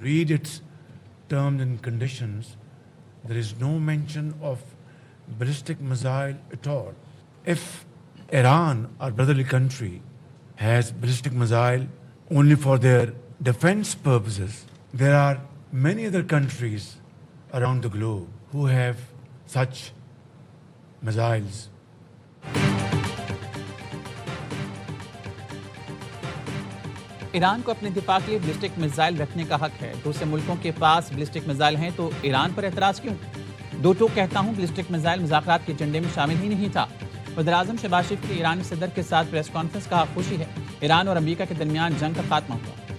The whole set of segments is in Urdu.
read its terms and conditions, there is no mention of ballistic missile at all. If Iran, our brotherly country, has ballistic missile only for their defense purposes, there are many other countries around the globe who have such missiles. Iran کو اپنے دفاع کے لیے بلسٹک میزائل رکھنے کا حق ہے. دوسرے ملکوں کے پاس بلسٹک میزائل ہیں تو ایران پر اعتراض کیوں؟ دو ٹوک کہتا ہوں بلسٹک میزائل مذاکرات کے ایجنڈے میں شامل ہی نہیں تھا. وزیر اعظم شہباز شریف کی ایرانی صدر کے ساتھ پریس کانفرنس کا خوشی ہے ایران اور امریکہ کے درمیان جنگ کا خاتمہ ہوا.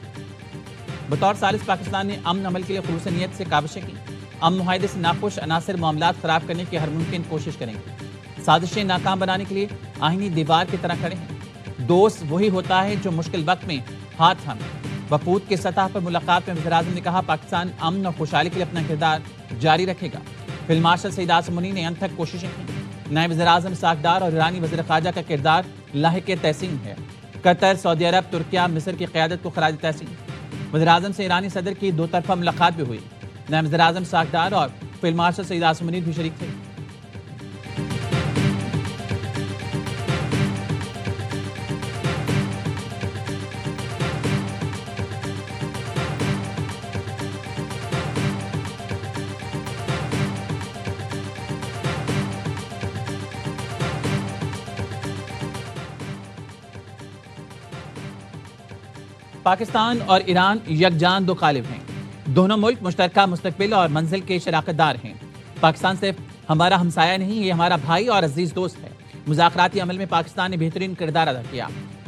بطور ثالث پاکستان نے امن عمل کے لیے خلوص نیت سے کاوشیں کی. امن معاہدے سے ناخوش عناصر معاملات خراب کرنے کی ہر ممکن کوشش کریں گے. سازشیں ناکام بنانے کے لیے آئینی دیوار کی طرح کھڑے ہیں. دوست وہی ہوتا ہے جو مشکل وقت میں ہاتھ تھامے. وفود کے سطح پر ملاقات میں وزیر اعظم نے کہا پاکستان امن اور خوشحالی کے لیے اپنا کردار جاری رکھے گا. فیلڈ مارشل سعید عاصم منی نے انتھک کوششیں کی. نائب وزیر اعظم ساکھدار اور ایرانی وزیر خارجہ کا کردار لاحق تحسین ہے. قطر، سعودی عرب، ترکیہ، مصر کی قیادت کو خراج تحسین. وزیر اعظم سے ایرانی صدر کی دو طرفہ ملاقات بھی ہوئی. نائب وزیر اعظم ساکھدار اور فیلڈ مارشل سعید عاصم منی بھی شریک تھے. پاکستان اور ایران یکجان دو قالب ہیں. دونوں ملک مشترکہ مستقبل اور منزل کے شراکت دار ہیں. پاکستان صرف ہمارا ہمسایہ نہیں، یہ ہمارا بھائی اور عزیز دوست ہے. مذاکراتی عمل میں پاکستان نے بہترین کردار ادا کیا.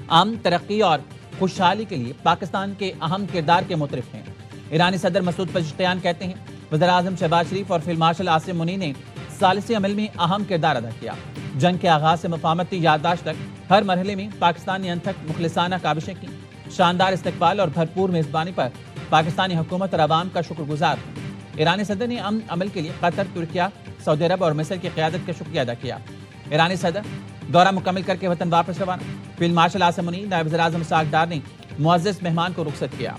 امن، ترقی اور خوشحالی کے لیے پاکستان کے اہم کردار کے مترف ہیں. ایرانی صدر مسعود پزشکیان کہتے ہیں وزیر اعظم شہباز شریف اور فیلڈ مارشل عاصم منی نے ثالثی عمل میں اہم کردار ادا کیا. جنگ کے آغاز سے مفاہمتی یادداشت تک ہر مرحلے میں پاکستان نے انتھک مخلصانہ کاوشیں کی. شاندار استقبال اور بھرپور میزبانی پر پاکستانی حکومت اور عوام کا شکر گزار ہوں. ایرانی صدر نے امن عمل کے لیے قطر، ترکیہ، سعودی عرب اور مصر کی قیادت کا شکریہ ادا کیا. ایرانی صدر دورہ مکمل کر کے وطن واپس روانہ. فیلڈ مارشل عاصم منی، نائب وزیر اعظم ساکھدار نے معزز مہمان کو رخصت کیا.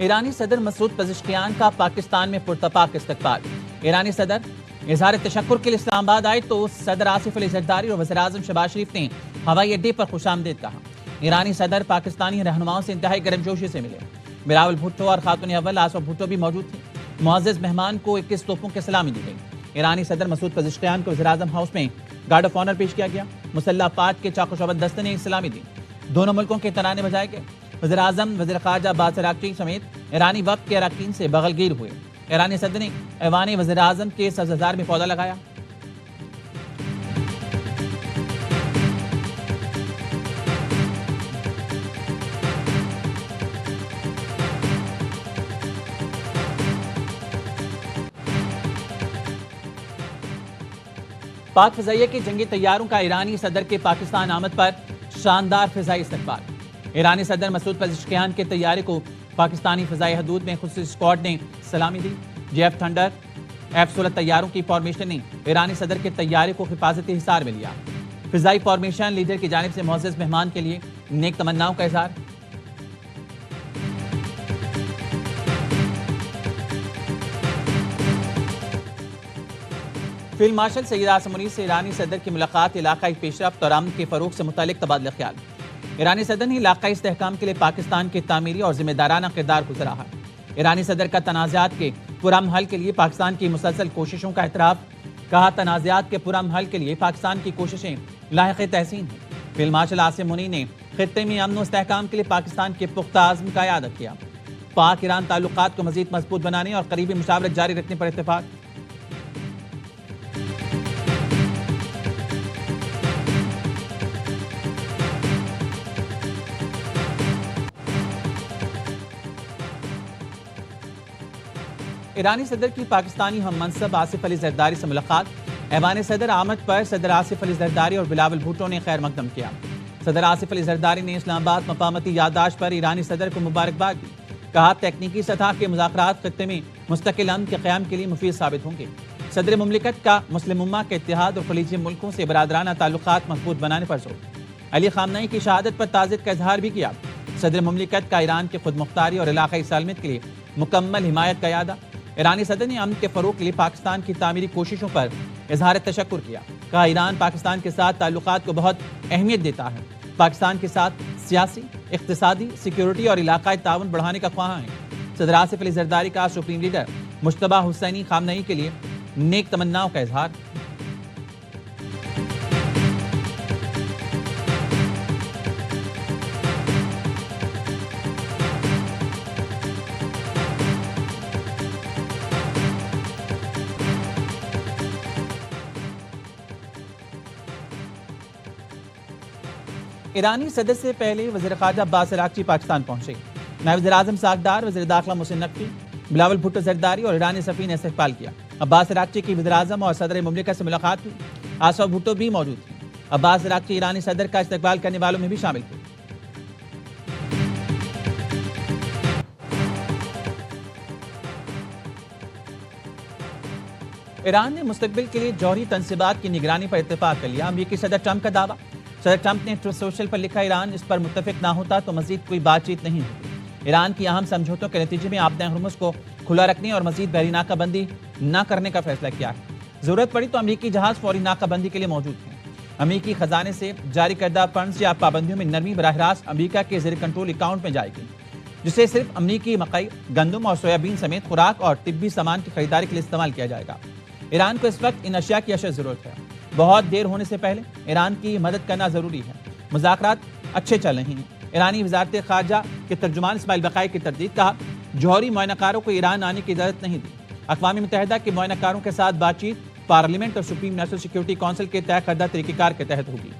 ایرانی صدر مسعود پزشکیان کا پاکستان میں پرتپاک استقبال. ایرانی صدر اظہار تشکر کے لیے اسلام آباد آئے تو صدر آصف علی زرداری اور وزیر اعظم شہباز شریف نے ہوائی اڈے پر خوش آمدید کہا. ایرانی صدر پاکستانی رہنماؤں سے انتہائی گرمجوشی سے ملے. بلاول بھٹو اور خاتون اول آسف بھٹو بھی موجود تھیں. معزز مہمان کو 21 توپوں کی سلامی دی گئی. ایرانی صدر مسعود پزشکیان کو وزیر اعظم ہاؤس میں گارڈ آف آنر پیش کیا گیا. مسلح افواج کے چاق و شعبت دستے نے سلامی دی. دونوں ملکوں کے ترانے بجائے گئے. وزیر اعظم، وزیر خارجہ عباس عراقچی سمیت ایرانی وفد کے اراکین سے بغلگیر ہوئے. ایرانی صدر نے ایوان وزیر اعظم کے سبززار میں پودا لگایا. پاک فضائیہ کے جنگی طیاروں کا ایرانی صدر کے پاکستان آمد پر شاندار فضائی استقبال. ایرانی صدر مسعود پزشکیان کے طیارے کو پاکستانی فضائی حدود میں خصوصی اسکواڈ نے سلامی دی. JF تھنڈر F-16 طیاروں کی فارمیشن نے ایرانی صدر کے طیارے کو حفاظتی حصار میں لیا. فضائی فارمیشن لیڈر کی جانب سے معزز مہمان کے لیے نیک تمناؤں کا اظہار. فیلڈ مارشل سعید عاصم منی سے ایرانی صدر کی ملاقات علاقائی پیش رفت اور امن کے فروغ سے متعلق تبادلہ خیال. ایرانی صدر نے علاقائی استحکام کے لیے پاکستان کے تعمیری اور ذمہ دارانہ کردار کو سراہا. ایرانی صدر کا تنازعات کے پرامن حل کے لیے پاکستان کی مسلسل کوششوں کا اعتراف. کہا تنازعات کے پرامن حل کے لیے پاکستان کی کوششیں لاحق تحسین ہیں. فیلڈ مارشل عاصم منی نے خطے میں امن و استحکام کے لیے پاکستان کے پختہ عزم کا اعادہ کیا. پاک ایران تعلقات کو مزید مضبوط بنانے اور قریبی مشاورت جاری رکھنے پر اتفاق. ایرانی صدر کی پاکستانی ہم منصب آصف علی زرداری سے ملاقات. ایوان صدر آمد پر صدر آصف علی زرداری اور بلاول بھٹو نے خیر مقدم کیا. صدر آصف علی زرداری نے اسلام آباد مفاہمتی یادداشت پر ایرانی صدر کو مبارکباد دی. کہا تکنیکی سطح کے مذاکرات خطے میں مستقل امن کے قیام کے لیے مفید ثابت ہوں گے۔ صدر مملکت کا مسلم امہ کے اتحاد اور خلیجی ملکوں سے برادرانہ تعلقات مضبوط بنانے پر زور۔ علی خامنئی کی شہادت پر تعزیت کا اظہار بھی کیا۔ صدر مملکت کا ایران کی خود مختاری اور علاقائی سالمیت کے لیے مکمل حمایت کا اعادہ۔ ایرانی صدر نے امن کے فروغ کے لیے پاکستان کی تعمیری کوششوں پر اظہار تشکر کیا۔ کہا ایران پاکستان کے ساتھ تعلقات کو بہت اہمیت دیتا ہے، پاکستان کے ساتھ سیاسی، اقتصادی، سیکیورٹی اور علاقائی تعاون بڑھانے کا خواہاں ہے۔ صدر آصف علی زرداری کا سپریم لیڈر مجتبیٰ حسینی خامنئی کے لیے نیک تمناؤں کا اظہار۔ ایرانی صدر سے پہلے وزیر خارجہ عباس عراقچی پاکستان پہنچے۔ نائب وزیر اعظم ساکھدار، وزیر داخلہ محسن نقوی، بلاول بھٹو زرداری اور ایرانی سفیر نے استقبال کیا۔ عباس عراقچی کی وزیر اعظم اور صدر مملکت سے ملاقات ہوئی۔ آصف بھٹو بھی موجود تھے۔ عباس عراقچی ایرانی صدر کا استقبال کرنے والوں میں بھی شامل تھے۔ ایران نے مستقبل کے لیے جوہری تنصیبات کی نگرانی پر اتفاق کر لیا۔ امریکی صدر ٹرمپ کا دعویٰ۔ صدر ٹرمپ نے ٹروتھ سوشل پر لکھا ایران اس پر متفق نہ ہوتا تو مزید کوئی بات چیت نہیں ہوتی۔ ایران کی اہم سمجھوتوں کے نتیجے میں آبدہ ہرمز کو کھلا رکھنے اور مزید بحری ناکہ بندی نہ کرنے کا فیصلہ کیا ہے۔ ضرورت پڑی تو امریکی جہاز فوری ناکہ بندی کے لیے موجود ہیں۔ امریکی خزانے سے جاری کردہ فنڈز یا پابندیوں میں نرمی براہ راست امریکہ کے زیر کنٹرول اکاؤنٹ میں جائے گی، جسے صرف امریکی مکئی، گندم اور سویابین سمیت خوراک اور طبی سامان کی خریداری کے لیے استعمال کیا جائے گا۔ ایران کو اس وقت ان اشیاء کی اشد ضرورت ہے۔ بہت دیر ہونے سے پہلے ایران کی مدد کرنا ضروری ہے۔ مذاکرات اچھے چل رہے ہیں۔ ایرانی وزارت خارجہ کے ترجمان اسماعیل بقائی کی تردید۔ کہا جوہری معائنہ کاروں کو ایران آنے کی اجازت نہیں دی۔ اقوام متحدہ کے معائنہ کاروں کے ساتھ بات چیت پارلیمنٹ اور سپریم نیشنل سیکیورٹی کونسل کے طے کردہ طریقہ کار کے تحت ہوگی۔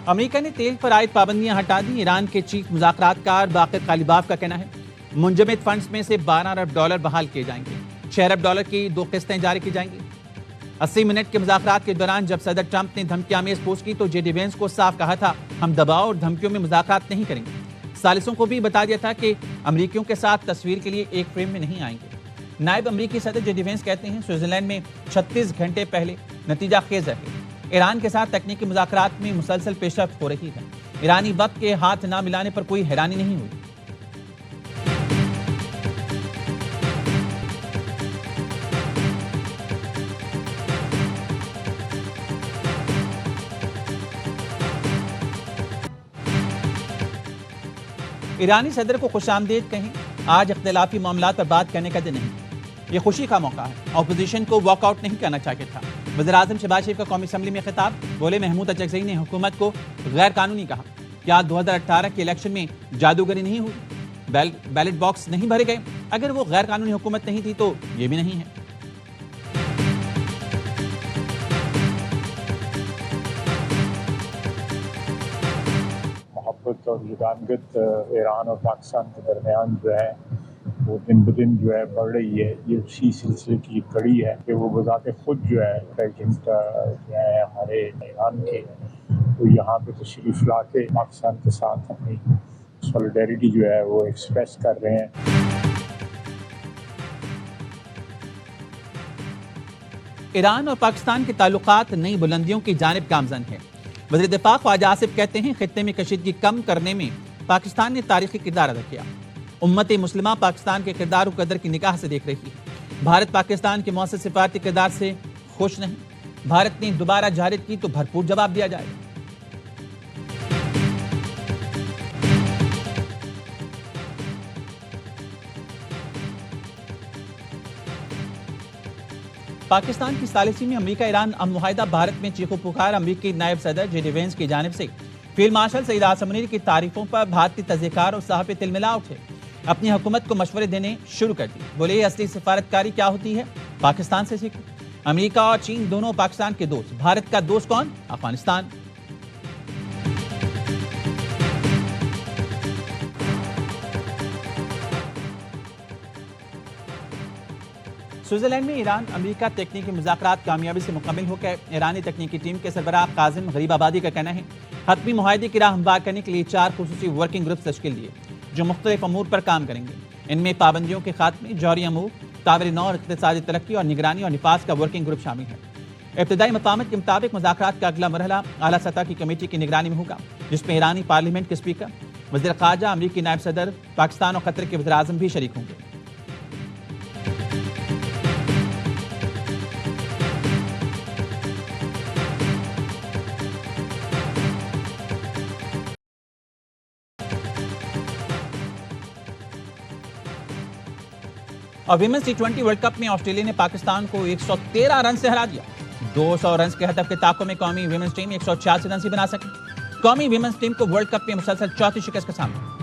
امریکہ نے تیل پر عائد پابندیاں ہٹا دی۔ ایران کے چیف مذاکرات کار باقر غالیباف کا کہنا ہے منجمد فنڈز میں سے $12 ارب بحال کیے جائیں گے۔ $6 ارب کی 2 قسطیں جاری کی جائیں گی۔ 80 منٹ کے مذاکرات کے دوران جب صدر ٹرمپ نے دھمکی آمیز پوسٹ کی تو جے ڈی وینس کو صاف کہا تھا ہم دباؤ اور دھمکیوں میں مذاکرات نہیں کریں گے۔ ثالثوں کو بھی بتا دیا تھا کہ امریکیوں کے ساتھ تصویر کے لیے ایک فریم میں نہیں آئیں گے۔ نائب امریکی صدر جے ڈی وینس کہتے ہیں سوئٹزرلینڈ میں 36 گھنٹے پہلے نتیجہ خیز رہے۔ ایران کے ساتھ تکنیکی مذاکرات میں مسلسل پیش رفت ہو رہی ہے۔ ایرانی وقت کے ہاتھ نہ ملانے پر کوئی حیرانی نہیں ہوئی۔ ایرانی صدر کو خوش آمدید کہیں۔ آج اختلافی معاملات پر بات کرنے کا دن نہیں، یہ خوشی کا موقع ہے۔ اپوزیشن کو واک آؤٹ نہیں کرنا چاہیے تھا۔ وزیر اعظم شہباز شریف کا قومی اسمبلی میں خطاب۔ بولے محمود اچکزئی نے حکومت کو غیر قانونی کہا۔ کیا 2018 کے الیکشن میں جادوگری نہیں ہوئی؟ بیلٹ باکس نہیں بھرے گئے؟ اگر وہ غیر قانونی حکومت نہیں تھی تو یہ بھی نہیں ہے۔ محبت اور یگانگت ایران اور پاکستان کے درمیان جو ہے وہ دن بدن جو ہے بڑھ رہی ہے۔ یہ اسی سلسلے کی کڑی ہے کہ وہ بذات خود جو ہے پریزیڈنٹ جو ہے ہمارے ایران کے وہ یہاں پہ تشریف لا کے پاکستان کے ساتھ اپنی سولیڈیرٹی جو ہے وہ ایکسپریس کر رہے ہیں۔ ایران اور پاکستان کے تعلقات نئی بلندیوں کی جانب گامزن ہیں۔ وزیر دفاع خواجہ آصف کہتے ہیں خطے میں کشیدگی کم کرنے میں پاکستان نے تاریخی کردار ادا کیا۔ امت مسلمہ پاکستان کے کردار و قدر کی نگاہ سے دیکھ رہی ہے۔ بھارت پاکستان کے مؤثر سفارتی کردار سے خوش نہیں۔ بھارت نے دوبارہ جہالت کی تو بھرپور جواب دیا جائے گا۔ پاکستان کی ثالثی میں امریکہ ایران امن معاہدہ بھارت میں چیخو پکار۔ امریکی نائب صدر جے ڈی وینس کی جانب سے فیلڈ مارشل سعید عاصم منیر کی تعریفوں پر بھارتی تجزیہ کار اور صحافی تل ملا اٹھے۔ اپنی حکومت کو مشورے دینے شروع کر دی۔ بولے یہ اصلی سفارتکاری کیا ہوتی ہے، پاکستان سے سیکھو۔ امریکہ اور چین دونوں پاکستان کے دوست، بھارت کا دوست کون؟ افغانستان۔ سوئٹزرلینڈ میں ایران امریکہ تکنیکی مذاکرات کامیابی سے مکمل ہو گئے۔ ایرانی تکنیکی ٹیم کے سربراہ قاسم غریب آبادی کا کہنا ہے حتمی معاہدے کی راہ ہموار کرنے کے لیے 4 خصوصی ورکنگ گروپس تشکیل دیے جو مختلف امور پر کام کریں گے۔ ان میں پابندیوں کے خاتمے، جوہری امور، طور نو اور اقتصادی ترقی اور نگرانی اور نفاذ کا ورکنگ گروپ شامل ہے۔ ابتدائی مقامات کے مطابق مذاکرات کا اگلا مرحلہ اعلیٰ سطح کی کمیٹی کی نگرانی میں ہوگا جس میں ایرانی پارلیمنٹ کے اسپیکر، وزیر خارجہ، امریکی نائب صدر، پاکستان اور قطر کے وزیر اعظم بھی شریک ہوں گے۔ اور ویمنز ٹی20 ورلڈ کپ میں آسٹریلیا نے پاکستان کو 113 رن سے ہرا دیا۔ 200 رنز کے ہدف کے تعاقب میں قومی ویمنز ٹیم 186 رن سے بنا سکی۔ قومی ویمنز ٹیم کو ورلڈ کپ میں مسلسل چوتھی شکست کا سامنا۔